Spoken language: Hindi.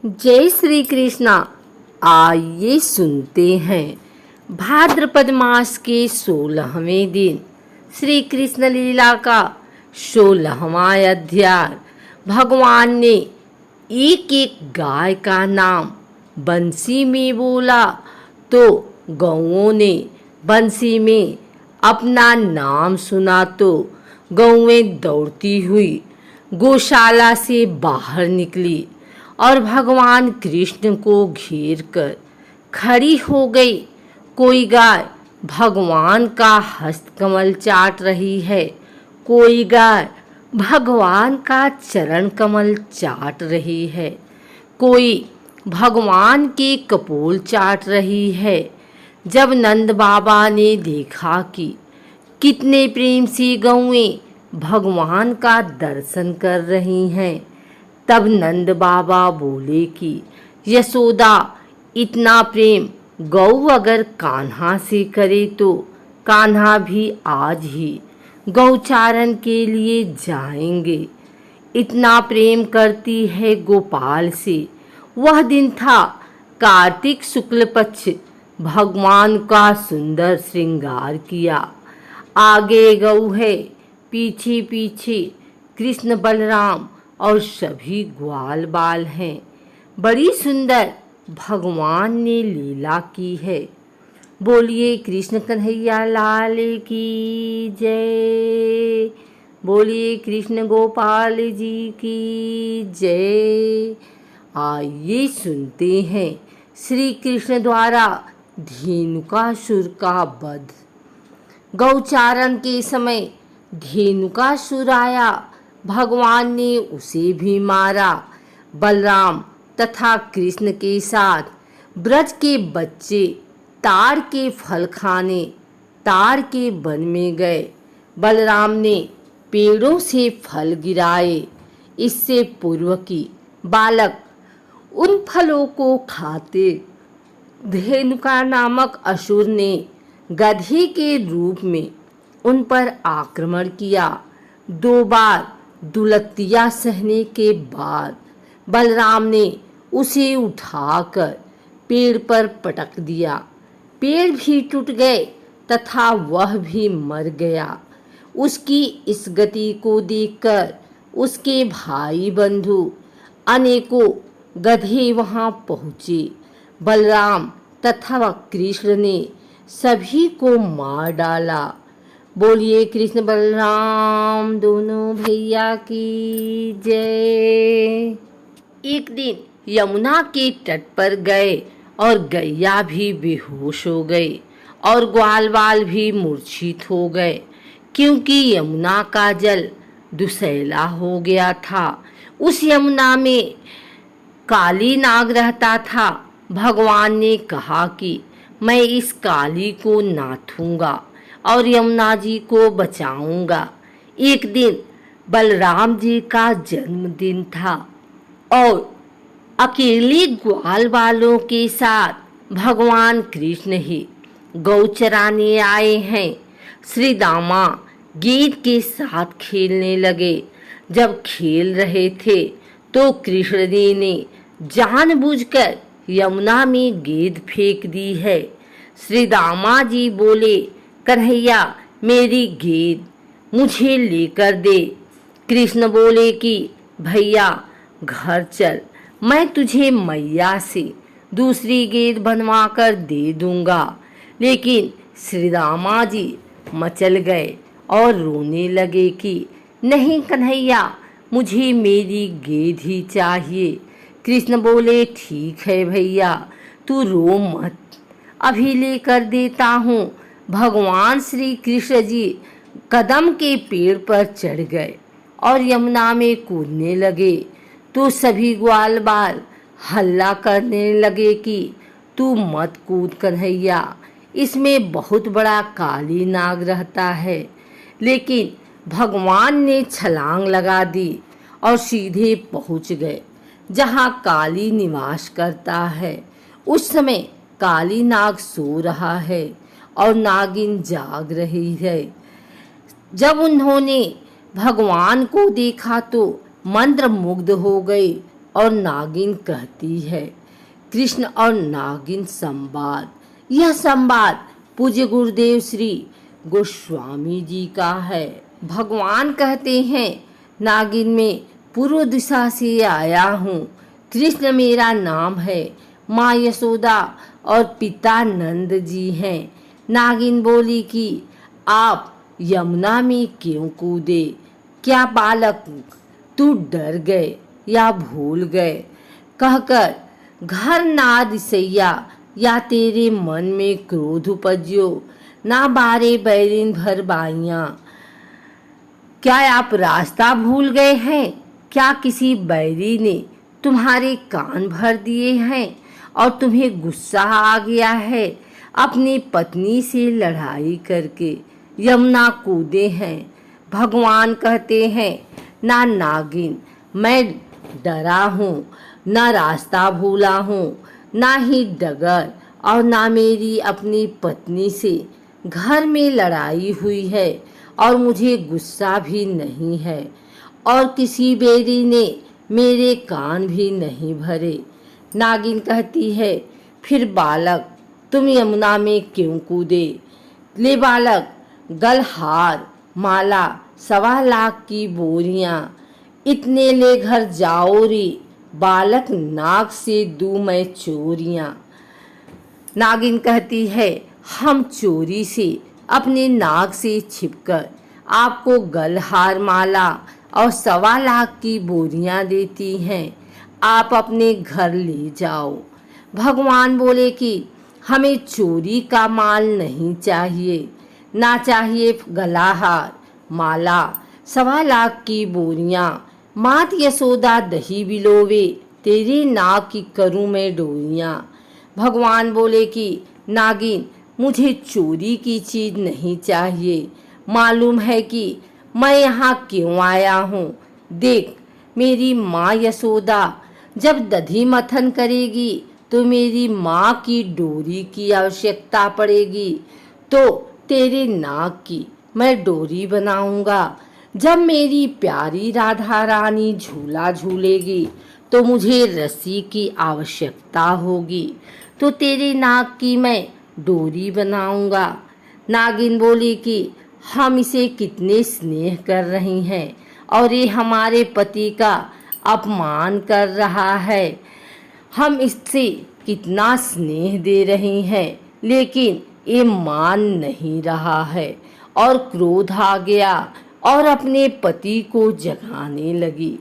जय श्री कृष्णा। आइए सुनते हैं भाद्रपद मास के 16वें दिन श्री कृष्ण लीला का 16वां अध्याय। भगवान ने एक एक गाय का नाम बंसी में बोला तो गौओं ने बंसी में अपना नाम सुना तो गौएं दौड़ती हुई गौशाला से बाहर निकली और भगवान कृष्ण को घेर कर खड़ी हो गई। कोई गाय भगवान का हस्तकमल चाट रही है, कोई गाय भगवान का चरण कमल चाट रही है, कोई भगवान के कपोल चाट रही है। जब नंद बाबा ने देखा कि कितने प्रेम से गौएं भगवान का दर्शन कर रही हैं, तब नंद बाबा बोले कि यशोदा, इतना प्रेम गौ अगर कान्हा से करे तो कान्हा भी आज ही गौचारण के लिए जाएंगे। इतना प्रेम करती है गोपाल से। वह दिन था कार्तिक शुक्ल पक्ष। भगवान का सुंदर श्रृंगार किया। आगे गौ है, पीछे पीछे कृष्ण बलराम और सभी ग्वाल बाल हैं। बड़ी सुंदर भगवान ने लीला की है। बोलिए कृष्ण कन्हैया लाल की जय। बोलिए कृष्ण गोपाल जी की जय। आइए सुनते हैं श्री कृष्ण द्वारा धेनुकासुर का वध। गौचारण के समय धेनुकासुर आया। भगवान ने उसे भी मारा। बलराम तथा कृष्ण के साथ ब्रज के बच्चे ताड़ के फल खाने ताड़ के वन में गए। बलराम ने पेड़ों से फल गिराए। इससे पूर्व की बालक उन फलों को खाते धेनुका नामक असुर ने गधे के रूप में उन पर आक्रमण किया। 2 बार दुलत्तियाँ सहने के बाद बलराम ने उसे उठाकर पेड़ पर पटक दिया। पेड़ भी टूट गए तथा वह भी मर गया। उसकी इस गति को देखकर उसके भाई बंधु अनेकों गधे वहां पहुँचे। बलराम तथा कृष्ण ने सभी को मार डाला। बोलिए कृष्ण बलराम दोनों भैया की जय। एक दिन यमुना के तट पर गए और गैया भी बेहोश हो गई और ग्वाल बाल भी मूर्छित हो गए, क्योंकि यमुना का जल दुसैला हो गया था। उस यमुना में काली नाग रहता था। भगवान ने कहा कि मैं इस काली को नाथूंगा और यमुना जी को बचाऊंगा। एक दिन बलराम जी का जन्मदिन था और अकेले ग्वाल बालों के साथ भगवान कृष्ण ही गौ चराने आए हैं। श्री दामा गेंद के साथ खेलने लगे। जब खेल रहे थे तो कृष्ण जी ने जानबूझकर यमुना में गेंद फेंक दी है। श्री दामा जी बोले, कन्हैया मेरी गेंद मुझे लेकर दे। कृष्ण बोले कि भैया घर चल, मैं तुझे मैया से दूसरी गेंद बनवा कर दे दूंगा। लेकिन श्री रामा जी मचल गए और रोने लगे कि नहीं कन्हैया, मुझे मेरी गेंद ही चाहिए। कृष्ण बोले, ठीक है भैया, तू रो मत, अभी लेकर देता हूँ। भगवान श्री कृष्ण जी कदम के पेड़ पर चढ़ गए और यमुना में कूदने लगे तो सभी ग्वाल बाल हल्ला करने लगे कि तू मत कूद कन्हैया, इसमें बहुत बड़ा काली नाग रहता है। लेकिन भगवान ने छलांग लगा दी और सीधे पहुंच गए जहां काली निवास करता है। उस समय काली नाग सो रहा है और नागिन जाग रही है। जब उन्होंने भगवान को देखा तो मंत्रमुग्ध हो गए और नागिन कहती है। कृष्ण और नागिन संवाद। यह संवाद पूज्य गुरुदेव श्री गोस्वामी जी का है। भगवान कहते हैं, नागिन में पूर्व दिशा से आया हूँ। कृष्ण मेरा नाम है, माँ यशोदा और पिता नंद जी हैं। नागिन बोली कि आप यमुना में क्यों कूदे? क्या बालक तू डर गए या भूल गए? कहकर घर ना दिसैया, या तेरे मन में क्रोध उपज्यो, ना बारे बैरिन भर बाइयाँ। क्या आप रास्ता भूल गए हैं? क्या किसी बैरी ने तुम्हारे कान भर दिए हैं और तुम्हें गुस्सा आ गया है? अपनी पत्नी से लड़ाई करके यमुना कूदे हैं। भगवान कहते हैं, ना नागिन मैं डरा हूँ, ना रास्ता भूला हूँ, ना ही डगर, और ना मेरी अपनी पत्नी से घर में लड़ाई हुई है और मुझे गुस्सा भी नहीं है, और किसी बेरी ने मेरे कान भी नहीं भरे। नागिन कहती है, फिर बालक तुम यमुना में क्यों कूदे? ले बालक, गलहार माला 1.25 लाख की बोरियां, इतने ले घर जाओ रे बालक, नाक से दूं मैं चोरियां। नागिन कहती है, हम चोरी से अपने नाक से छिपकर आपको गलहार माला और 1.25 लाख की बोरियां देती हैं, आप अपने घर ले जाओ। भगवान बोले कि हमें चोरी का माल नहीं चाहिए, ना चाहिए गलाहार माला 1.25 लाख की बोरियां। मात यशोदा दही बिलोवे, तेरे नाक की करूं मैं डोरियां। भगवान बोले कि नागिन मुझे चोरी की चीज नहीं चाहिए, मालूम है कि मैं यहाँ क्यों आया हूँ। देख, मेरी माँ यशोदा जब दधी मथन करेगी तो मेरी माँ की डोरी की आवश्यकता पड़ेगी, तो तेरे नाक की मैं डोरी बनाऊंगा। जब मेरी प्यारी राधा रानी झूला झूलेगी तो मुझे रस्सी की आवश्यकता होगी, तो तेरे नाक की मैं डोरी बनाऊंगा। नागिन बोली कि हम इसे कितने स्नेह कर रही हैं और ये हमारे पति का अपमान कर रहा है। हम इससे कितना स्नेह दे रही हैं, लेकिन ये मान नहीं रहा है। और क्रोध आ गया और अपने पति को जगाने लगी।